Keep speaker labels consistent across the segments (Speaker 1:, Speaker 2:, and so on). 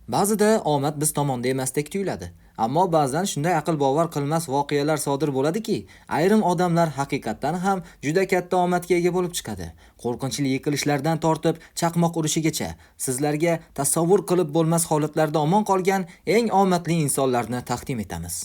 Speaker 1: Ba'zida omad biz tomonda emasdek tuyuladi. Ammo ba'zan shunday aql bovar qilmas voqealar sodir bo'ladiki, ayrim odamlar haqiqatdan ham juda katta omadga ega bo'lib chiqadi. Qo'rqinchli yiqilishlardan tortib chaqmoq urishigacha sizlarga tasavvur qilib bo'lmas holatlarda omon qolgan eng omadli insonlarni taqdim etamiz.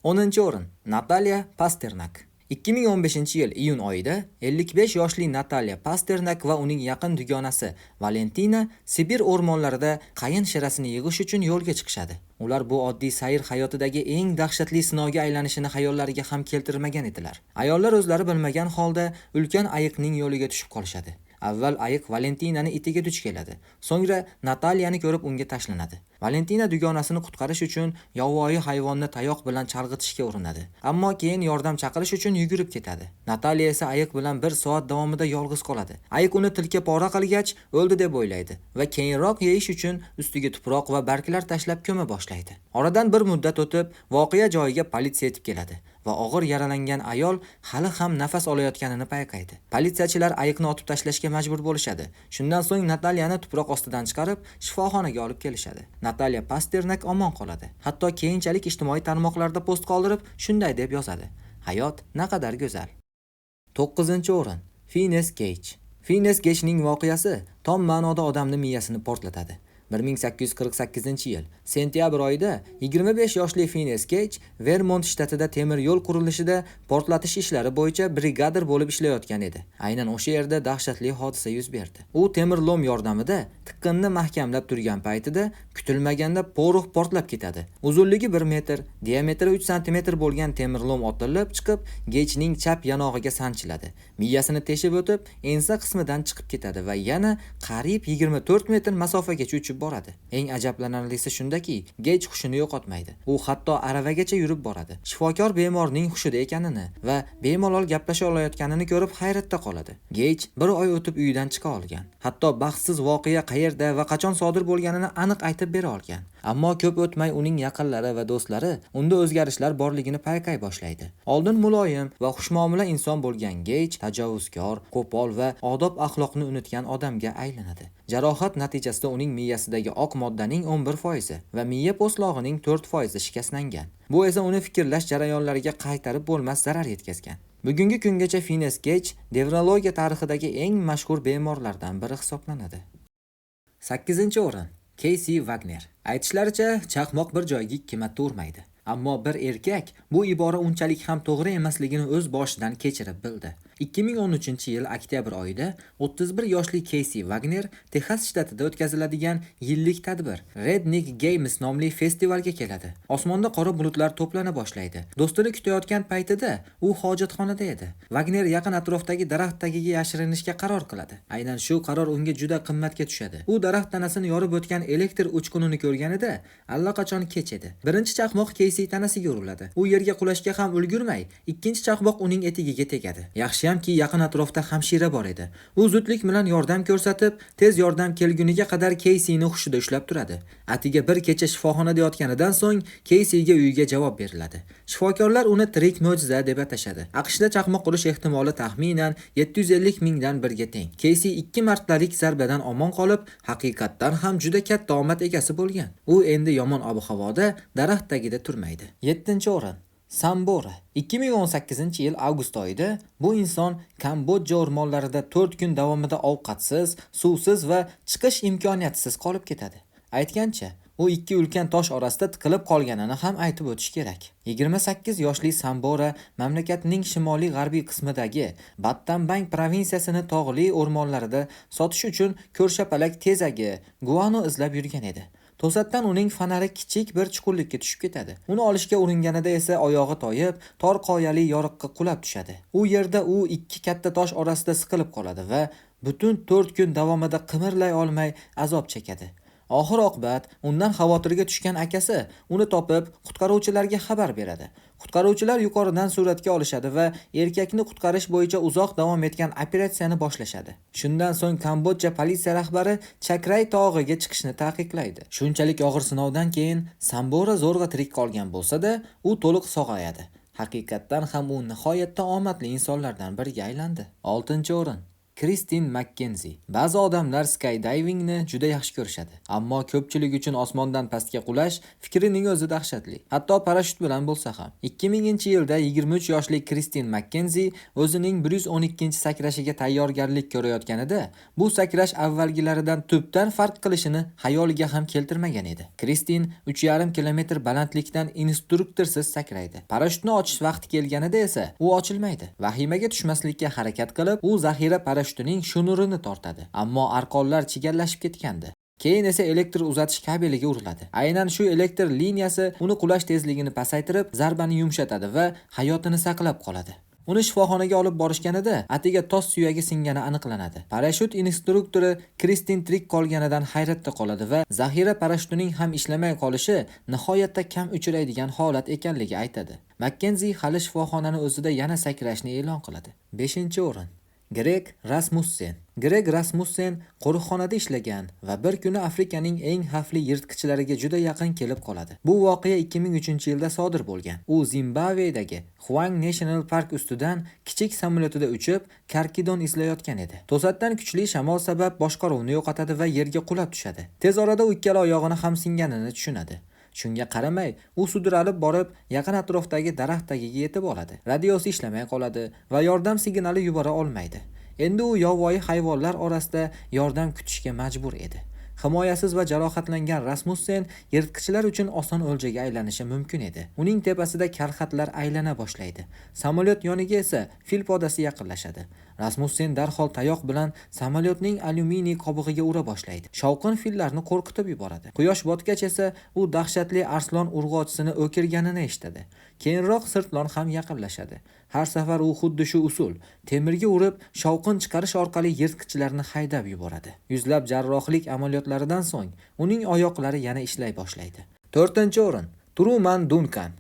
Speaker 1: 10-o'rin Natalya Pasternak. 2015-yil iyun oyida 55 yoshli Natalya Pasternak va uning yaqin dugonasi Valentina Sibir o'rmonlarida qayin shirasini yig'ish uchun yo'lga chiqishadi. Ular bu oddiy sayr hayotidagi eng dahshatli sinovga aylanishini xayollariga ham keltirmagan edilar. Ayollar o'zlari bilmagan holda ulkan ayiqning yo'liga tushib qolishadi. Avval ayiq Valentinani itiga duch keladi. So'ngra Natalyani ko'rib unga tashlanadi. Valentina dugonasini qutqarish uchun yovvoyi hayvonni tayoq bilan chalg'itishga urinadi. Ammo keyin yordam chaqirish uchun yugurib ketadi. Natalya esa ayiq bilan 1 soat davomida yolg'iz qoladi. Ayiq uni tilka pora qilgach, o'ldi deb o'ylaydi va keyinroq yeyish uchun ustiga tuproq va barglar tashlab ko'ma boshlaydi. Oradan bir muddat o'tib, voqea joyiga politsiya yetib keladi va og'ir yaralangan ayol hali ham nafas olayotganini payqaydi. Politsiyachilar ayiqni otib tashlashga majbur bo'lishadi. Shundan so'ng Natalyani tuproq ostidan chiqarib, shifoxonaga olib kelishadi. Natalya Pasternak omon qoladi. Hatto keyinchalik ijtimoiy tarmoqlarda post qoldirib, shunday deb yozadi: Hayot naqadar go'zal. 9-o'rin Phineas Gage. Phineas Gage'ning voqeasi tom ma'noda odamni miyasini portlatadi. 1848-yil sentyabr oyida 25 yoshli Phineas Gage Vermont shtatida temir yo'l qurilishida portlatish ishlari bo'yicha brigadir bo'lib ishlayotgan edi. Aynan o'sha yerda dahshatli hodisa yuz berdi. U temir lom yordamida tiqqinni mahkamlab turgan paytida kutilmaganda porox portlab ketadi. Uzunligi 1 metr, diametri 3 sm bo'lgan temir lom otilib chiqib, Gage'ning chap yanog'iga sanchiladi. Miyasini teshib o'tib, ensa qismidan chiqib ketadi va yana qariyb 24 metr masofagacha uchib boradi. Eng ajablanarlisi shundaki, Gage hushini yo'qotmaydi. U hatto aravagacha yurib boradi. Shifokor bemorning hushida ekanini va bemalol gaplasha olayotganini ko'rib hayratda qoladi. Gage 1 oy o'tib uyidan chiqa olgan. Hatto baxtsiz voqea qayerda va qachon sodir bo'lganini aniq aytib bera olgan. Ammo ko'p o'tmay uning yaqinlari va do'stlari unda o'zgarishlar borligini payqay boshlaydi. Oldin muloyim va xushmuomala inson bo'lgan Gage tajovuzkor, qo'pol va odob axloqni unutgan odamga aylanadi. Jarohat natijasida uning miyasidagi oq moddaning 11% va miya po'stlog'ining 4% shikastlangan. Bu esa uni fikrlash jarayonlariga qaytarib bo'lmas zarar yetkazgan. Bugungi kungacha Phineas Gage nevrologiya tarixidagi eng mashhur bemorlardan biri hisoblanadi. 8-o'rin Casey Wagner. Aytishlaricha, chaqmoq bir joyga 2 marta urmaydi. Ammo bir erkak bu ibora unchalik ham to'g'ri emasligini o'z boshidan kechirib bildi. 2013-yil oktyabr oyida 31 yoshli Casey Wagner Texas shtatida o'tkaziladigan yillik tadbir Redneck Games nomli festivalga keladi. Osmonda qora bulutlar to'plana boshlaydi. Do'stini kutayotgan paytida u hojatxonada edi. Wagner yaqin atrofdagi daraxt tagiga yashirinishga qaror qiladi. Aynan shu qaror unga juda qimmatga tushadi. U daraxt tanasini yorib o'tgan elektr uchqunini ko'rganida allaqachon kech edi. Birinchi chaqmoq Casey tanasiga uriladi. U yerga qulashga ham ulgurmay, ikkinchi chaqmoq uning etigiga tegadi. Yaxshiyamki yaqin atrofda hamshira bor edi. U zudlik bilan yordam ko'rsatib, tez yordam kelguniga qadar Caseyni hushida ushlab turadi. Atiga bir kecha shifoxonada yotganidan so'ng Caseyga uyiga javob beriladi. Shifokorlar uni tirik mo'jiza deb atashadi. AQShda chaqmoq urish ehtimoli taxminan 750 mingdan birga teng. Casey 2 martalik zarbadan omon qolib, haqiqatdan ham juda katta omad egasi bo'lgan. U endi yomon ob-havoda daraxt tagida turmaydi. 7-o'rin Sambora. 2018-yil avgust oyida bu inson Kambodja o'rmonlarida 4 kun davomida ovqatsiz, suvsiz va chiqish imkoniyatsiz qolib ketadi. Aytgancha, u 2 ulkan tosh orasida tiqilib qolganini ham aytib o'tish kerak. 28 yoshli Sambora mamlakatning shimoliy g'arbiy qismidagi Battambang provinsiyasini tog'li o'rmonlarida sotish uchun ko'rshapalak tezagi guano izlab yurgan edi. To'satdan uning fonari kichik bir chuqurlikka tushib ketadi. Uni olishga uringanida esa oyog'i toyib, tor qoyali yoriqqa qulab tushadi. U yerda u 2 katta tosh orasida siqilib qoladi va butun 4 kun davomida qimirlay olmay azob chekadi. Oxir oqibat undan xavotirga tushgan akasi uni topib qutqaruvchilarga xabar beradi. Qutqaruvchilar yuqoridan suratga olishadi va erkakni qutqarish bo'yicha uzoq davom etgan operatsiyani boshlashadi. Shundan so'ng Kambodja politsiya rahbari Chakray tog'iga chiqishni taqiqlaydi. Shunchalik og'ir sinovdan keyin Sambora zo'rg'a tirik qolgan bo'lsa-da, u to'liq sog'ayadi. Haqiqatdan ham u nihoyatda omadli insonlardan biriga aylandi. 6-o'rin Kristin Makkenzi. Ba'zi odamlar skydivingni juda yaxshi ko'rishadi, ammo ko'pchilik uchun osmondan pastga qulash fikrining o'zi dahshatli, hatto parashyut bilan bo'lsa ham. 2000-yilda 23 yoshli Kristin Makkenzi o'zining 112-sakrashiga tayyorgarlik ko'rayotganida, bu sakrash avvalgilaridan tubdan farq qilishini xayoliga ham keltirmagan edi. Kristin 3,5 kilometr balandlikdan instruktorsiz sakraydi. Parashyutni ochish vaqti kelganida esa u ochilmaydi. Vahimaga tushmaslikka harakat qilib, u zaxira parashyutining shunurini tortadi, ammo arqonlar chigallashib ketgandi. Keyin esa elektr uzatish kabeliga uriladi. Aynan shu elektr liniyasi uni qulash tezligini pasaytirib, zarbani yumshatadi va hayotini saqlab qoladi. Uni shifoxonaga olib borishganida atiga tos suyagi singani aniqlanadi. Parashyut instruktori Kristin tirik qolganidan hayratda qoladi va zaxira parashyutining ham ishlamay qolishi nihoyatda kam uchraydigan holat ekanligi aytadi. Makkenzi hali shifoxonani o'zida yana sakrashni e'lon qiladi. 5-o'rin. Greg Rasmussen. Greg Rasmussen qo'riqxonada ishlagan va bir kuni Afrikaning eng xavfli yirtqichlariga juda yaqin kelib qoladi. Bu voqea 2003-yilda sodir bo'lgan. U Zimbabvedagi Hwang National Park ustidan kichik samolyotida uchib, karkidon izlayotgan edi. To'satdan kuchli shamol sabab boshqaruvni yo'qotadi va yerga qulab tushadi. Tez orada u ikkala oyog'ini ham singanini tushunadi. Shunga qaramay, u sudralib borib, yaqin atrofdagi daraxt tagiga yetib oladi. Radiosi ishlamay qoladi va yordam signali yubora olmaydi. Endi u yovvoyi hayvonlar orasida yordam kutishga majbur edi. Himoyasiz va jarohatlangan Rasmussen yirtqichlar uchun oson o'ljaga aylanishi mumkin edi. Uning tepasida kalxatlar aylana boshlaydi. Samolyot yoniga esa fil podasi yaqinlashadi. Rasmussen darhol tayoq bilan samolyotning alyuminiy qobig'iga ura boshlaydi. Shovqin fillarni qo'rqitib yuboradi. Quyosh botgach esa u dahshatli arslon urg'ochisini o'kirganini eshitadi. Keyinroq sirtlon ham yaqinlashadi. Har safar u xuddi shu usul, temirga urib, shovqin chiqarish orqali yirtqichlarni haydab yuboradi. Yuzlab jarrohlik amaliyotlaridan so'ng uning oyoqlari yana ishlay boshlaydi. 4-o'rin. Truman Duncan.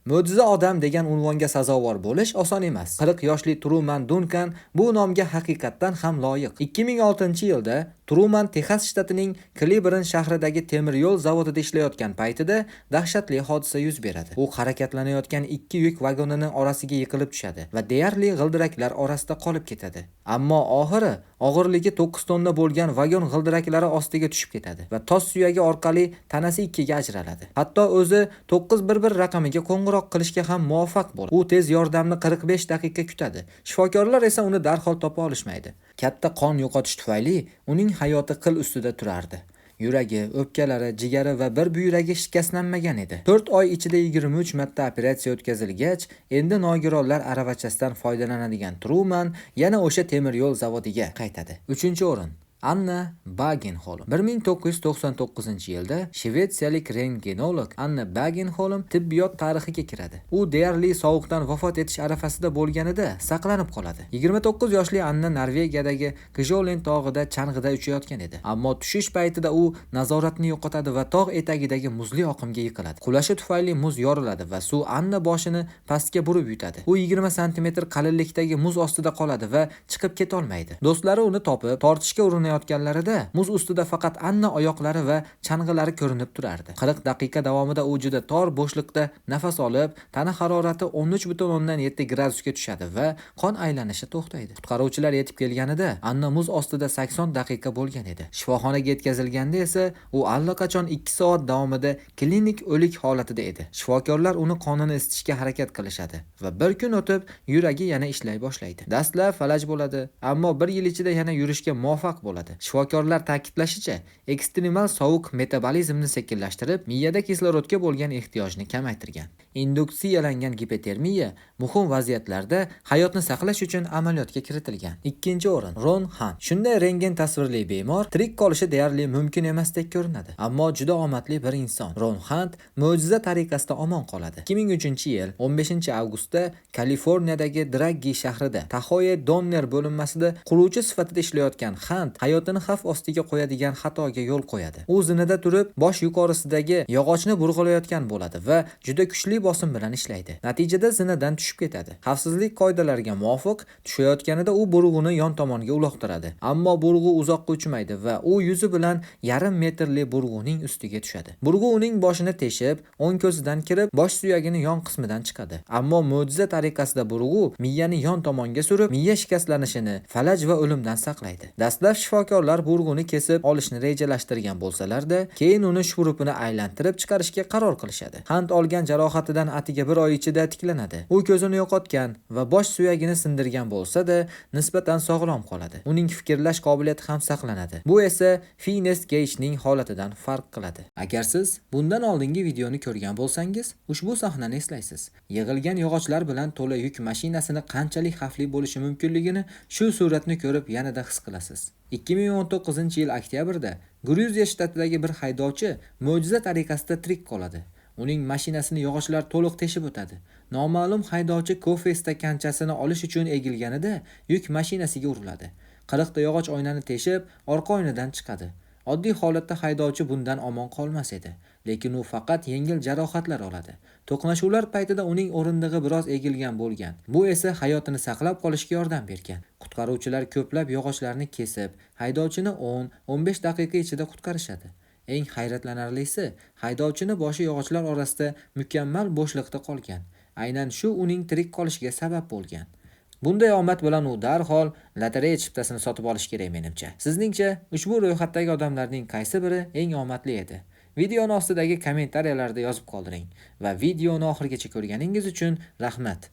Speaker 1: Mo'jiza odam degan unvonga sazovor bo'lish oson emas. 40 yoshli Truman Duncan bu nomga haqiqatdan ham loyiq. 2006-yilda Truman Texas shtatining Cleburne shahridagi temir yo'l zavodida ishlayotgan paytida dahshatli hodisa yuz beradi. U harakatlanayotgan ikki yuk vagonining orasiga yiqilib tushadi va deyarli g'ildiraklar orasida qolib ketadi. Ammo oxiri og'irligi 9 tonna bo'lgan vagon g'ildiraklari ostiga tushib ketadi va tos suyagi orqali tanasi ikkiga ajraladi. Hatto o'zi 911 raqamiga qo'ng'iroq qilishga ham muvaffaq bo'ladi. U tez yordamni 45 daqiqa kutadi. Shifokorlar esa uni darhol topa olishmaydi. Katta qon yo'qotish tufayli uning hayoti qil ustida turardi. Yuragi, o'pkalari, jigari va bir buyragi shikastlanmagan edi. 4 oy ichida 23 marta operatsiya o'tkazilgach, endi nogironlar aravachasidan foydalanadigan Truman yana o'sha temir yo'l zavodiga qaytadi. 3-o'rin. Anna Bagenholm. 1999-yilda shvetsiyalik rentgenolog Anna Bagenholm tibbiyot tarixiga kiradi. U deyarli sovuqdan vafot etish arafasida bo'lganida saqlanib qoladi. 29 yoshli Anna Norvegiyadagi Kjolen tog'ida chang'ida uchayotgan edi. Ammo tushish paytida u nazoratni yo'qotadi va tog' etagidagi muzli oqimga yiqiladi. Qulashi tufayli muz yoriladi va suv Anna boshini pastga burib yutadi. U 20 sm qalinlikdagi muz ostida qoladi va chiqib keta olmaydi. Do'stlari uni topib, tortishga urinayotganlarida muz ustida faqat Anna oyoqlari va chang'ilari ko'rinib turardi. 40 daqiqa davomida u juda tor bo'shliqda nafas olib, tana harorati 13.7 gradusga tushadi va qon aylanishi to'xtaydi. Qutqaruvchilar yetib kelganida Anna muz ostida 80 daqiqa bo'lgan edi. Shifoxonaga yetkazilganda esa u allaqachon 2 soat davomida klinik o'lik holatida edi. Shifokorlar uni qonini isitishga harakat qilishadi va bir kun o'tib yuragi yana ishlay boshlaydi. Dastlab falaj bo'ladi, ammo 1 yil ichida yana yurishga muvaffaq bo'ladi. Shifokorlar ta'kidlashicha, ekstremal sovuq metabolizmni sekinlashtirib, miyada kislorodga bo'lgan ehtiyojni kamaytirgan. Induksiyalangan gipotermiya muhim vaziyatlarda hayotni saqlash uchun amaliyotga kiritilgan. 2-o'rin. Ron Hunt. Shunday rentgen tasvirli bemor tirik qolishi deyarli mumkin emasdek ko'rinadi, ammo juda omadli bir inson. Ron Hunt mo'jiza tariqasida omon qoladi. 2003-yil 15-avgustda Kaliforniyadagi Draggi shahrida Tahoe Donner bo'linmasida quruvchi sifatida ishlayotgan Hunt hayotini xavf ostiga qo'yadigan xatoga yo'l qo'yadi. U zinada turib, bosh yuqorisidagi yog'ochni burg'alayotgan bo'ladi va juda kuchli bosim bilan ishlaydi. Natijada zinadan tushib ketadi. Xavfsizlik qoidalariga muvofiq tushayotganida u burg'uni yon tomonga uloqtiradi. Ammo burg'u uzoqqa uchmaydi va u yuzi bilan yarim metrli burg'uning ustiga tushadi. Burg'u uning boshini teshib, o'ng ko'zidan kirib, bosh suyagini yon qismidan chiqadi. Ammo mo'jiza tariqasida burg'u miyani yon tomonga surib, miya shikastlanishini, falaj va o'limdan saqlaydi. Dastlab shifokorlar burg'uni kesib olishni rejalashtirgan bo'lsalar-da, keyin uni shurupini aylantirib chiqarishga qaror qilishadi. Qand olgan jarohatidan atiga 1 oy ichida tiklanadi. U ko'zini yo'qotgan va bosh suyagini sindirgan bo'lsa-da, nisbatan sog'lom qoladi. Uning fikrlash qobiliyati ham saqlanadi. Bu esa Phineas Gage'ning holatidan farq qiladi. Agar siz bundan oldingi videoni ko'rgan bo'lsangiz, ushbu sahnani eslaysiz. Yig'ilgan yog'ochlar bilan to'la yuk mashinasini qanchalik xavfli bo'lishi mumkinligini shu suratni ko'rib yanada his qilasiz. 2019-yil oktyabrda Gruziya shtatidagi bir haydovchi mo'jiza tariqasida tirik qoladi. Uning mashinasini yog'ochlar to'liq teshib o'tadi. Noma'lum haydovchi kofe stakanchasini olish uchun egilganida yuk mashinasiga uriladi. 40 ta yog'och oynani teshib, orqa oynadan chiqadi. Oddiy holatda haydovchi bundan omon qolmas edi, lekin u faqat yengil jarohatlar oladi. To'qnashuvlar paytida uning o'rindig'i biroz egilgan bo'lgan. Bu esa hayotini saqlab qolishga yordam bergan. Qutqaruvchilar ko'plab yog'ochlarni kesib, haydovchini 10-15 daqiqa ichida qutqarishadi. Eng hayratlanarlisi, haydovchini boshi yog'ochlar orasida mukammal bo'shliqda qolgan. Aynan shu uning tirik qolishiga sabab bo'lgan. Bunday omad bilan u darhol lotereya chiptasini sotib olish kerak menimcha. Sizningcha, ushbu ro'yxatdagi odamlarning qaysi biri eng omadli edi? Videoni ostidagi kommentariyalarda yozib qoldiring va videoni oxirigacha ko'rganingiz uchun rahmat.